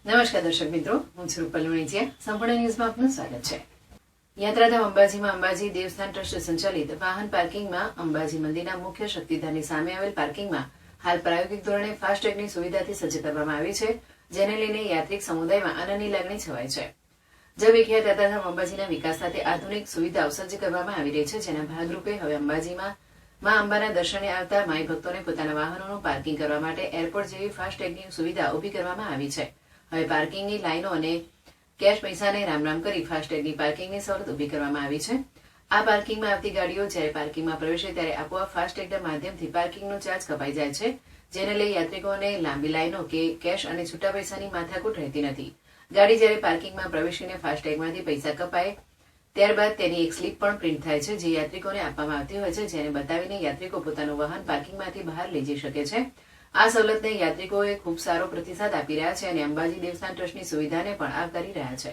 નમસ્કાર દર્શક મિત્રો, હું છું રૂપલ લુણીચિયા. સંપૂર્ણ ન્યૂઝમાં આપનું સ્વાગત છે. યાત્રાધામ અંબાજીમાં અંબાજી દેવસ્થાન ટ્રસ્ટ સંચાલિત વાહન પાર્કિંગમાં અંબાજી મંદિરના મુખ્ય શક્તિધામની સામે આવેલ પાર્કિંગમાં હાલ પ્રાયોગિક ધોરણે ફાસ્ટેગની સુવિધાથી સજ્જ કરવામાં આવી છે, જેને લઈને યાત્રિક સમુદાયમાં આનંદની લાગણી છવાઈ છે. જગવિખ્યાત યાત્રાધામ અંબાજીના વિકાસ સાથે આધુનિક સુવિધાઓ સજ્જ કરવામાં આવી રહી છે, જેના ભાગરૂપે હવે અંબાજીમાં માં અંબાના દર્શને આવતા માઈ ભક્તોને પોતાના વાહનોનું પાર્કિંગ કરવા માટે એરપોર્ટ જેવી ફાસ્ટેગની સુવિધા ઊભી કરવામાં આવી છે. હવે પાર્કિંગની લાઈનો અને કેશ પૈસાને રામ કરી ફાસ્ટેગની પાર્કિંગની સવલત ઊભી કરવામાં આવી છે. આ પાર્કિંગમાં આવતી ગાડીઓ જ્યારે પાર્કિંગમાં પ્રવેશે ત્યારે આપોઆપ ફાસ્ટેગના માધ્યમથી પાર્કિંગનો ચાર્જ કપાઈ જાય છે, જેને લઈ યાત્રિકોને લાંબી લાઈનો કે કેશ અને છૂટા પૈસાની માથાકૂટ રહેતી નથી. ગાડી જ્યારે પાર્કિંગમાં પ્રવેશીને ફાસ્ટેગમાંથી પૈસા કપાય ત્યારબાદ તેની એક સ્લીપ પણ પ્રિન્ટ થાય છે, જે યાત્રિકોને આપવામાં આવતી હોય છે, જેને બતાવીને યાત્રિકો પોતાનું વાહન પાર્કિંગમાંથી બહાર લઈ જઈ શકે છે. આ સવલતને યાત્રિકોએ ખૂબ સારો પ્રતિસાદ આપી રહ્યા છે અને અંબાજી દેવસ્થાન ટ્રસ્ટની સુવિધાને પણ આવકારી રહ્યા છે.